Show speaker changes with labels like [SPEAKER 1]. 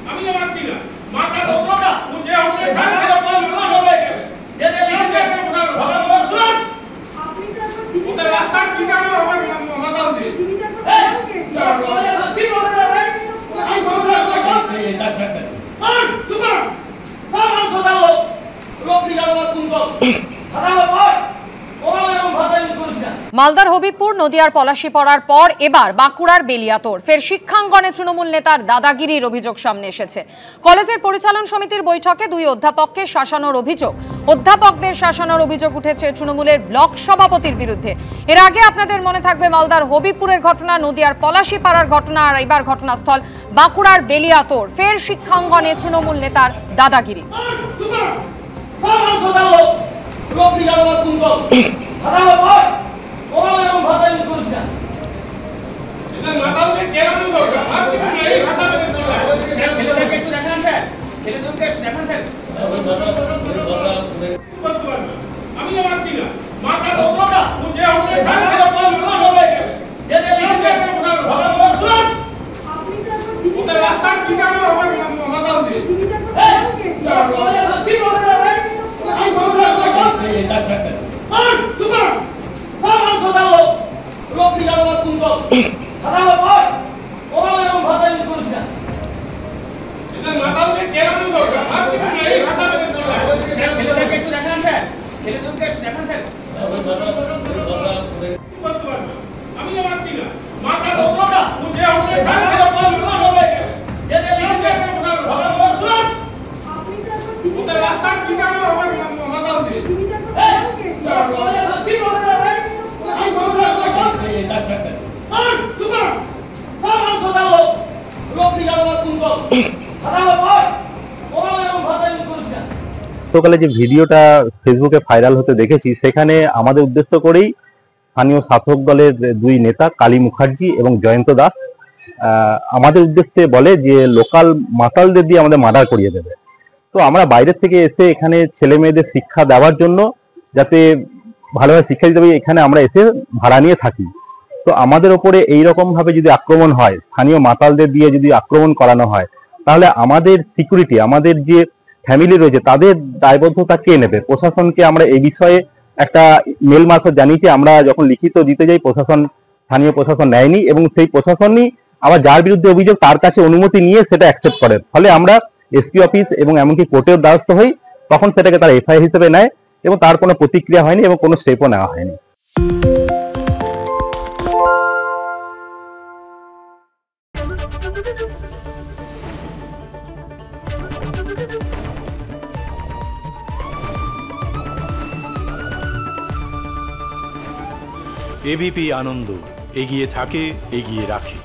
[SPEAKER 1] আমি মানছি না মাথা লোকটা মুঝে हमने खाना শুনুন হবে যে যে লিখেছে ভগবান শুনুন আপনি তো এখন জীবিত রাস্তার বিচার হবে মাথা দিয়ে জীবিত করতে চেয়েছি কি বলে দাদা আমি সমস্যা করব এই ডাক মান তোমার সামান সোজালো রোগী জানালা কুঞ্জ হারাও ভাই
[SPEAKER 2] মালদার হবিবপুর নদিয়ার পলাশীপাড়ার পর এবার বাঁকুড়ার বেলিয়াতোড় ফের শিক্ষাঙ্গনে তৃণমূল নেতার দাদাগিরির অভিযোগ সামনে এসেছে। কলেজের পরিচালন সমিতির বৈঠকে দুই অধ্যাপককে শাসানোর অভিযোগ, অধ্যাপকদের শাসানোর অভিযোগ উঠেছে তৃণমূলের ব্লক সভাপতির বিরুদ্ধে। এর আগে আপনাদের মনে থাকবে মালদার হবিবপুরের ঘটনা, নদিয়ার পলাশীপাড়ার ঘটনা, আর এবার ঘটনাস্থল বাঁকুড়ার বেলিয়াতোড় ফের শিক্ষাঙ্গনে তৃণমূল নেতার দাদাগিরি।
[SPEAKER 1] আমি মানছি না মাথা লোকটা মুঝে हमने खाना শুনুন হবে যে যে লিখেছে ভগবান শুনুন আপনি তো এখন জীবিত রাস্তার বিচার হবে মাথা দিয়ে জীবিত করতে চেয়েছি কি বলে দাদা আমি সমস্যা করব এই ডাক মান তোমার সামান সোজালো রোগী জানালা কুঞ্জ হারাও ভাই ওরা এরকম ভাষা ইউজ করিস না এটা মাথা দিয়ে কেরানো দরকার আপনি এই ভাষা দিয়ে ছেলেটাকে একটু দেখান স্যার ছেলেটাকে একটু দেখান স্যার আমি মানছি না মাথা লোকটা মুঝে हमने खाना শুনুন হবে যে যে লিখেছে ভগবান শুনুন আপনি তো এখন জীবিত রাস্তার বিচার হবে মাথা দিয়ে জীবিত করতে চেয়েছি কি বলে দাদা আমি সমস্যা করব এই ডাক মান তোমার সামান সোজালো রোগী জানালা কুঞ্জ হারাও ভাই ওরা এরকম ভাষা ইউজ করিস না।
[SPEAKER 3] সকালে যে ভিডিওটা ফেসবুকে ভাইরাল হতে দেখেছি, সেখানে আমাদের উদ্দেশ্য করেই স্থানীয় শাসক দলের দুই নেতা কালী মুখার্জি এবং জয়ন্ত দাস আমাদের উদ্দেশ্যে বলে যে লোকাল মাতালদের দিয়ে আমাদের মার্ডার করিয়ে দেবে। তো আমরা বাইরে থেকে এসে এখানে ছেলে মেয়েদের শিক্ষা দেওয়ার জন্য, যাতে ভালোভাবে শিক্ষা দিতে পারি, এখানে আমরা এসে ভাড়া নিয়ে থাকি। তো আমাদের ওপরে এইরকম ভাবে যদি আক্রমণ হয়, স্থানীয় মাতালদের দিয়ে যদি আক্রমণ করানো হয়, তাহলে আমাদের সিকিউরিটি, আমাদের যে ফ্যামিলি রয়েছে, তাদের দায়বদ্ধতা কে নেবে? প্রশাসনকে আমরা এই বিষয়ে একটা মেল মারফত জানিয়েছি। আমরা যখন লিখিত দিতে যাই, স্থানীয় প্রশাসন নেয়নি, এবং সেই প্রশাসনই আবার যার বিরুদ্ধে অভিযোগ তার কাছে অনুমতি নিয়ে সেটা অ্যাকসেপ্ট করে। ফলে আমরা এসপি অফিস এবং এমনকি কোর্টের দ্বারস্থ হই, তখন সেটাকে তারা এফআইআর হিসেবে নেয় এবং তার কোনো প্রতিক্রিয়া হয়নি এবং কোনো স্টেপও নেওয়া হয়নি।
[SPEAKER 4] এবিপি আনন্দ এগিয়ে থাকে, এগিয়ে রাখে।